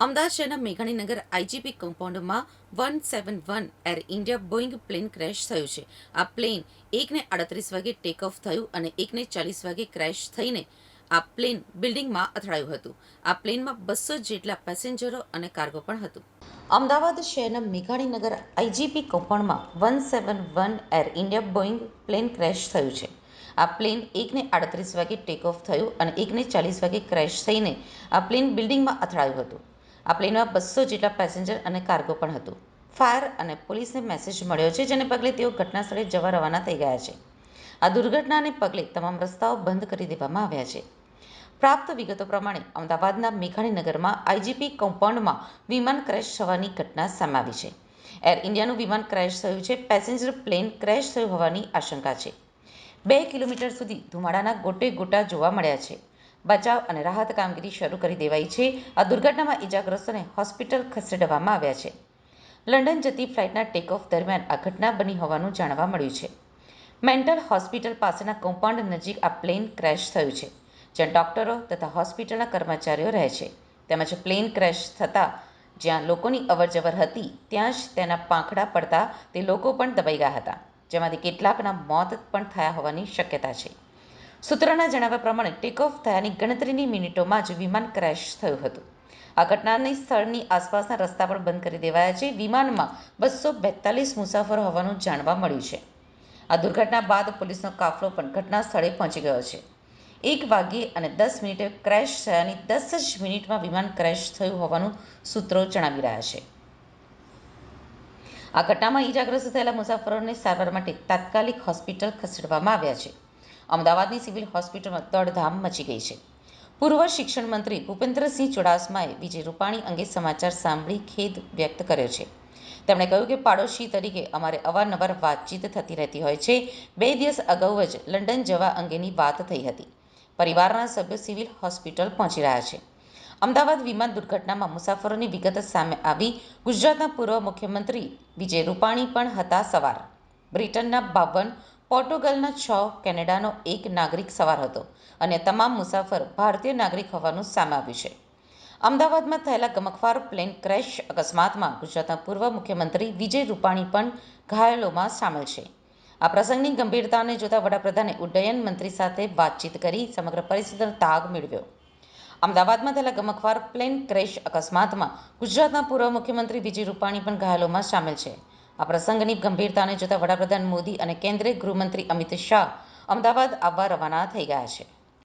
અમદાવાદ શહેરના મેઘાણીનગર આઈજીપી કમ્પાઉન્ડમાં 171 Air India Boeing plane crash થયું છે. આ પ્લેન 1:38 વાગે ટેક ઓફ થયું અને 1:40 વાગે ક્રેશ થઈને આ પ્લેન બિલ્ડિંગમાં અથડાયું હતું. આ પ્લેનમાં 200 જેટલા પેસેન્જરો અને કાર્ગો પણ હતું. અમદાવાદ શહેરના મેઘાણીનગર આઈજીપી કમ્પાઉન્ડમાં 171 Air India Boeing plane crash થયું છે. આ પ્લેન 1:38 વાગે ટેક ઓફ થયું અને 1:40 વાગે ક્રેશ થઈને આ પ્લેન બિલ્ડિંગમાં અથડાયું હતું. આ પ્લેનમાં 200 જેટલા પેસેન્જર અને કાર્ગો પણ હતું. ફાયર અને પોલીસને મેસેજ મળ્યો છે, જેને પગલે તેઓ ઘટના સ્થળે જવા રવાના થઈ ગયા છે. આ દુર્ઘટનાને પગલે તમામ રસ્તાઓ બંધ કરી દેવામાં આવ્યા છે. પ્રાપ્ત વિગતો પ્રમાણે અમદાવાદના મેઘાણીનગરમાં આઈજીપી કમ્પાઉન્ડમાં વિમાન ક્રેશ થવાની ઘટના સામે આવી છે. એર ઇન્ડિયાનું વિમાન ક્રેશ થયું છે. પેસેન્જર પ્લેન ક્રેશ થયું હોવાની આશંકા છે. 2 કિલોમીટર સુધી ધુમાડાના ગોટે ગોટા જોવા મળ્યા છે. બચાવ અને રાહત કામગીરી શરૂ કરી દેવાઈ છે. આ દુર્ઘટનામાં ઇજાગ્રસ્તોને હોસ્પિટલ ખસેડવામાં આવ્યા છે. લંડન જતી ફ્લાઇટના ટેકઓફ દરમિયાન આ ઘટના બની હોવાનું જાણવા મળ્યું છે. મેન્ટલ હોસ્પિટલ પાસેના કમ્પાઉન્ડ નજીક આ પ્લેન ક્રેશ થયું છે, જ્યાં ડોક્ટરો તથા હોસ્પિટલના કર્મચારીઓ રહે છે. તેમજ પ્લેન ક્રેશ થતાં જ્યાં લોકોની અવરજવર હતી ત્યાં જ તેના પાંખડા પડતા તે લોકો પણ દબાઈ ગયા હતા, જેમાંથી કેટલાકના મોત પણ થયા હોવાની શક્યતા છે. સૂત્રોના જણાવ્યા પ્રમાણે ટેકઓફ થયાની ગણતરીની મિનિટોમાં જ વિમાન ક્રેશ થયું હતું. આ ઘટનાની સ્થળની આસપાસના રસ્તા પણ બંધ કરી દેવાયા છે. વિમાનમાં 242 મુસાફરો હોવાનું જાણવા મળ્યું છે. આ દુર્ઘટના બાદ પોલીસનો કાફલો પણ ઘટના સ્થળે પહોંચી ગયો છે. 1:10 ક્રેશ થયાની 10 જ મિનિટમાં વિમાન ક્રેશ થયું હોવાનું સૂત્રો જણાવી રહ્યા છે. આ ઘટનામાં ઇજાગ્રસ્ત થયેલા મુસાફરોને સારવાર માટે તાત્કાલિક હોસ્પિટલ ખસેડવામાં આવ્યા છે. અમદાવાદની સિવિલ હોસ્પિટલમાં દોડધામ મચી ગઈ છે. પૂર્વ શિક્ષણ મંત્રી ભૂપેન્દ્રસિંહ ચુડાસમાએ વિજય રૂપાણી અંગે સમાચાર સાંભળી ખેદ વ્યક્ત કર્યો છે. તેમણે કહ્યું કે પાડોશી તરીકે અમારે અવારનવાર વાતચીત થતી રહેતી હોય છે. 2 દિવસ અગાઉ જ લંડન જવા અંગેની વાત થઈ હતી. પરિવારના સભ્યો સિવિલ હોસ્પિટલ પહોંચી રહ્યા છે. અમદાવાદ વિમાન દુર્ઘટનામાં મુસાફરોની વિગત સામે આવી. ગુજરાતના પૂર્વ મુખ્યમંત્રી વિજય રૂપાણી પણ હતા સવાર. બ્રિટનના 52, પોર્ટુગલના 6, કેનેડાનો 1 નાગરિક સવાર હતો. અને તમામ મુસાફર ભારતીય નાગરિક હોવાનું સામે આવ્યું છે. અમદાવાદમાં થયેલા ગમખ્વાર પ્લેન ક્રેશ અકસ્માતમાં ગુજરાતના પૂર્વ મુખ્યમંત્રી વિજય રૂપાણી પણ ઘાયલોમાં સામેલ છે. આ પ્રસંગની ગંભીરતાને જોતા વડાપ્રધાને ઉડ્ડયન મંત્રી સાથે વાતચીત કરી સમગ્ર પરિસ્થિતિનો તાગ મેળવ્યો. અમદાવાદમાં થયેલા ગમખ્વાર પ્લેન ક્રેશ અકસ્માતમાં ગુજરાતના પૂર્વ મુખ્યમંત્રી વિજય રૂપાણી પણ ઘાયલોમાં સામેલ છે. આ પ્રસંગની ગંભીરતાને જોતા વડાપ્રધાન મોદી અને કેન્દ્રીય ગૃહમંત્રી અમિત શાહ અમદાવાદ આવવા રવાના થઈ ગયા છે.